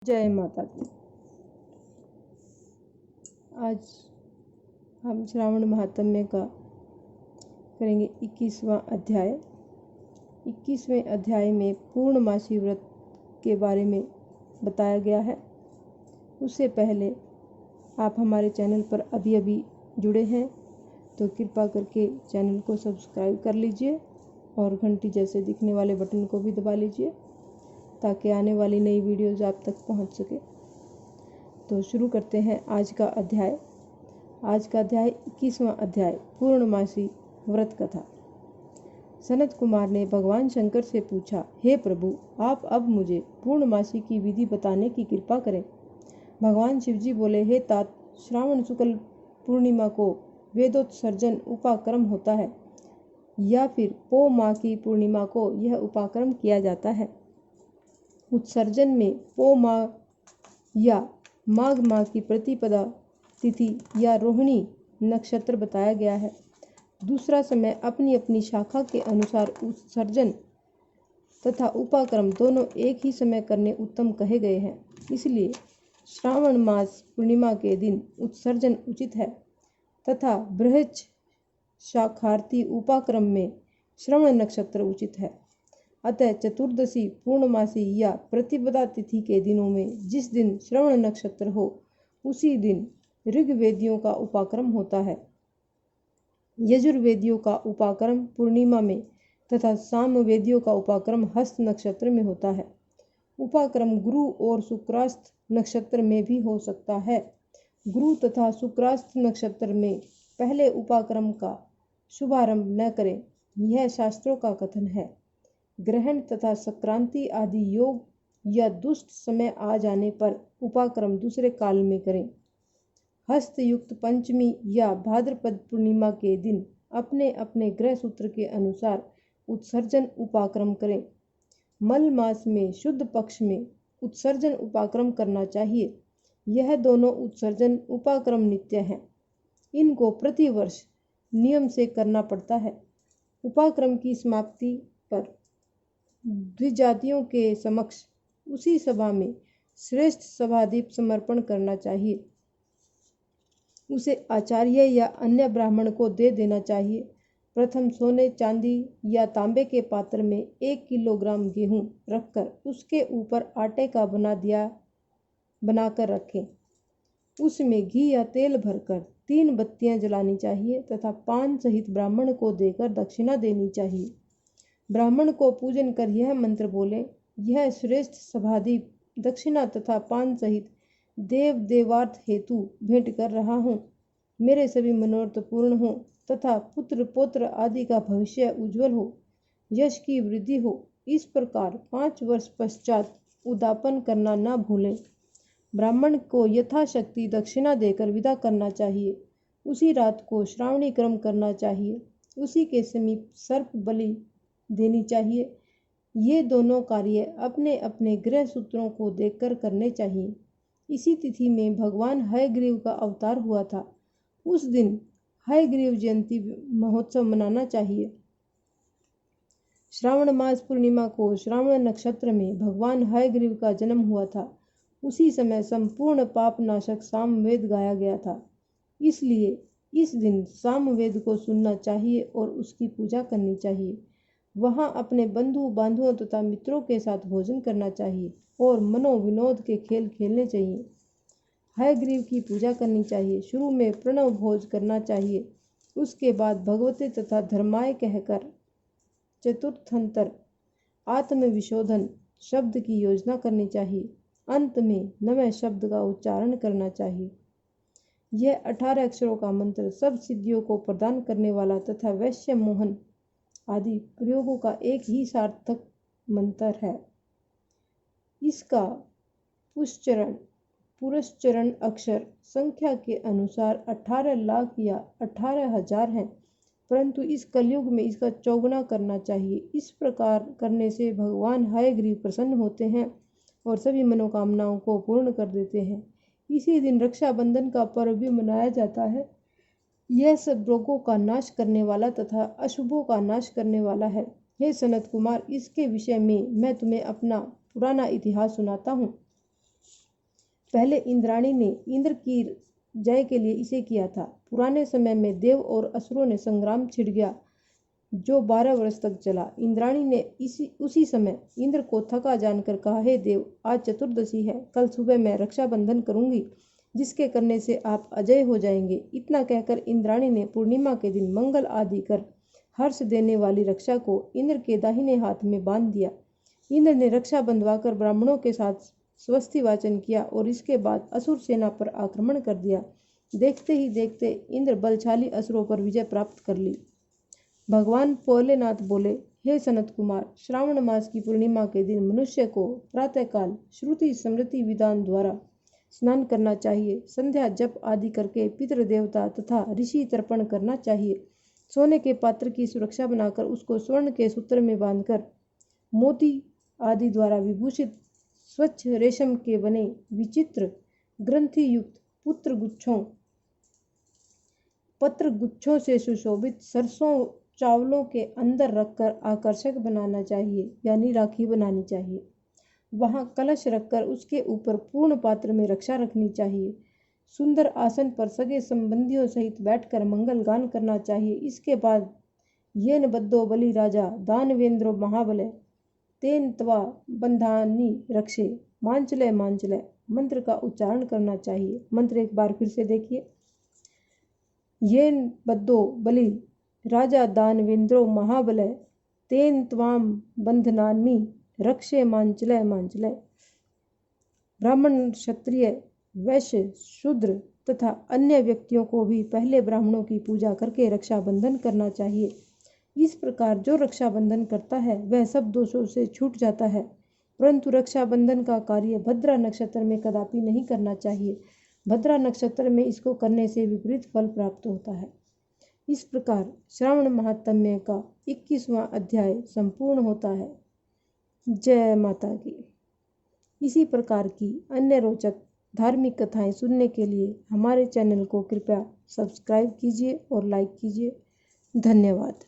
जय माता दी। आज हम श्रावण महात्म्य का करेंगे 21वां अध्याय। 21वें अध्याय में पूर्णमासी व्रत के बारे में बताया गया है। उससे पहले आप हमारे चैनल पर अभी जुड़े हैं तो कृपा करके चैनल को सब्सक्राइब कर लीजिए और घंटी जैसे दिखने वाले बटन को भी दबा लीजिए ताकि आने वाली नई वीडियोज़ आप तक पहुंच सके। तो शुरू करते हैं आज का अध्याय। आज का अध्याय 21वां अध्याय पूर्णमासी व्रत कथा। सनत कुमार ने भगवान शंकर से पूछा, हे प्रभु, आप अब मुझे पूर्णमासी की विधि बताने की कृपा करें। भगवान शिवजी बोले, हे तात, श्रावण शुक्ल पूर्णिमा को वेदोत्सर्जन उपाकर्म होता है या फिर पौ माह की पूर्णिमा को यह उपाकर्म किया जाता है। उत्सर्जन में पौ माह या माघ माह की प्रतिपदा तिथि या रोहिणी नक्षत्र बताया गया है। दूसरा समय अपनी अपनी शाखा के अनुसार उत्सर्जन तथा उपाकर्म दोनों एक ही समय करने उत्तम कहे गए हैं। इसलिए श्रावण मास पूर्णिमा के दिन उत्सर्जन उचित है तथा बृहच शाखार्थी उपाकर्म में श्रवण नक्षत्र उचित है। अतः चतुर्दशी, पूर्णमासी या प्रतिपदा तिथि के दिनों में जिस दिन श्रवण नक्षत्र हो उसी दिन ऋग्वेदियों का उपाकर्म होता है। यजुर्वेदियों का उपाकर्म पूर्णिमा में तथा सामवेदियों का उपाकर्म हस्त नक्षत्र में होता है। उपाकर्म गुरु और शुक्रास्त नक्षत्र में भी हो सकता है। गुरु तथा शुक्रास्त नक्षत्र में पहले उपाकर्म का शुभारंभ न करें, यह शास्त्रों का कथन है। ग्रहण तथा संक्रांति आदि योग या दुष्ट समय आ जाने पर उपाकर्म दूसरे काल में करें। हस्त युक्त पंचमी या भाद्रपद पूर्णिमा के दिन अपने अपने ग्रह सूत्र के अनुसार उत्सर्जन उपाकर्म करें। मल मास में शुद्ध पक्ष में उत्सर्जन उपाकर्म करना चाहिए। यह दोनों उत्सर्जन उपाकर्म नित्य हैं। इनको प्रतिवर्ष नियम से करना पड़ता है। उपाकर्म की समाप्ति पर द्विजातियों के समक्ष उसी सभा में श्रेष्ठ सभादीप समर्पण करना चाहिए। उसे आचार्य या अन्य ब्राह्मण को दे देना चाहिए। प्रथम सोने, चांदी या तांबे के पात्र में 1 किलोग्राम गेहूं रखकर उसके ऊपर आटे का बनाकर रखें। उसमें घी या तेल भरकर 3 बत्तियां जलानी चाहिए तथा पान सहित ब्राह्मण को देकर दक्षिणा देनी चाहिए। ब्राह्मण को पूजन कर यह मंत्र बोले, यह श्रेष्ठ सभादीप दक्षिणा तथा पान सहित देव देवार्थ हेतु भेंट कर रहा हूँ। मेरे सभी मनोरथ पूर्ण हो तथा पुत्र पौत्र आदि का भविष्य उज्जवल हो, यश की वृद्धि हो। इस प्रकार 5 वर्ष पश्चात उद्यापन करना न भूलें। ब्राह्मण को यथाशक्ति दक्षिणा देकर विदा करना चाहिए। उसी रात को श्रावणी क्रम करना चाहिए। उसी के समीप सर्प बलि देनी चाहिए। ये दोनों कार्य अपने अपने ग्रह सूत्रों को देखकर करने चाहिए। इसी तिथि में भगवान हयग्रीव का अवतार हुआ था। उस दिन हयग्रीव जयंती महोत्सव मनाना चाहिए। श्रावण मास पूर्णिमा को श्रावण नक्षत्र में भगवान हयग्रीव का जन्म हुआ था। उसी समय संपूर्ण पाप नाशक सामवेद गाया गया था। इसलिए इस दिन सामवेद को सुनना चाहिए और उसकी पूजा करनी चाहिए। वहाँ अपने बंधु बांधवों तथा मित्रों के साथ भोजन करना चाहिए और मनोविनोद के खेल खेलने चाहिए। हयग्रीव की पूजा करनी चाहिए। शुरू में प्रणव भोज करना चाहिए। उसके बाद भगवते तथा धर्माय कहकर चतुर्थंतर आत्मविशोधन शब्द की योजना करनी चाहिए। अंत में नमः शब्द का उच्चारण करना चाहिए। यह 18 अक्षरों का मंत्र सब सिद्धियों को प्रदान करने वाला तथा वैश्य मोहन आदि प्रयोगों का एक ही सार्थक मंत्र है। इसका पुरस्चरण अक्षर संख्या के अनुसार 18 लाख या 18,000 हैं, परंतु इस कलयुग में इसका चौगुना करना चाहिए। इस प्रकार करने से भगवान हयग्रीव प्रसन्न होते हैं और सभी मनोकामनाओं को पूर्ण कर देते हैं। इसी दिन रक्षाबंधन का पर्व भी मनाया जाता है। यह सब रोगों का नाश करने वाला तथा अशुभों का नाश करने वाला है। हे सनत कुमार, इसके विषय में मैं तुम्हें अपना पुराना इतिहास सुनाता हूँ। पहले इंद्राणी ने इंद्र की जय के लिए इसे किया था। पुराने समय में देव और असुरों ने संग्राम छिड़ गया जो 12 वर्ष तक चला। इंद्राणी ने उसी समय इंद्र को थका जानकर कहा, हे देव, आज चतुर्दशी है, कल सुबह मैं रक्षाबंधन करूंगी, जिसके करने से आप अजय हो जाएंगे। इतना कहकर इंद्राणी ने पूर्णिमा के दिन मंगल आदि कर हर्ष देने वाली रक्षा को इंद्र के दाहिने हाथ में बांध दिया। इंद्र ने रक्षा बंधवाकर ब्राह्मणों के साथ स्वस्ति वाचन किया और इसके बाद असुर सेना पर आक्रमण कर दिया। देखते ही देखते इंद्र बलशाली असुरों पर विजय प्राप्त कर ली। भगवान भोलेनाथ बोले, हे सनत कुमार, श्रावण मास की पूर्णिमा के दिन मनुष्य को प्रातःकाल श्रुति स्मृति विधान द्वारा स्नान करना चाहिए। संध्या जप आदि करके पितृ देवता तथा ऋषि तर्पण करना चाहिए। सोने के पात्र की सुरक्षा बनाकर उसको स्वर्ण के सूत्र में बांधकर मोती आदि द्वारा विभूषित स्वच्छ रेशम के बने विचित्र ग्रंथि युक्त पत्र गुच्छों से सुशोभित सरसों चावलों के अंदर रखकर आकर्षक बनाना चाहिए, यानी राखी बनानी चाहिए। वहां कलश रखकर उसके ऊपर पूर्ण पात्र में रक्षा रखनी चाहिए। सुंदर आसन पर सगे संबंधियों सहित बैठकर मंगल गान करना चाहिए। इसके बाद येन बद्धो बलि राजा दानवेंद्रो महाबले तेन त्वा बंधानी रक्षे मांचले मांचले मंत्र का उच्चारण करना चाहिए। मंत्र एक बार फिर से देखिए। येन बद्धो बलि राजा दानवेंद्रो महाबले तेन त्वाम बंधनानि रक्षे मांचले मांचले। ब्राह्मण, क्षत्रिय, वैश्य, शूद्र तथा अन्य व्यक्तियों को भी पहले ब्राह्मणों की पूजा करके रक्षाबंधन करना चाहिए। इस प्रकार जो रक्षाबंधन करता है वह सब दोषों से छूट जाता है। परंतु रक्षाबंधन का कार्य भद्रा नक्षत्र में कदापि नहीं करना चाहिए। भद्रा नक्षत्र में इसको करने से विपरीत फल प्राप्त होता है। इस प्रकार श्रावण महात्म्य का 21वां अध्याय संपूर्ण होता है। जय माता की। इसी प्रकार की अन्य रोचक धार्मिक कथाएं सुनने के लिए हमारे चैनल को कृपया सब्सक्राइब कीजिए और लाइक कीजिए। धन्यवाद।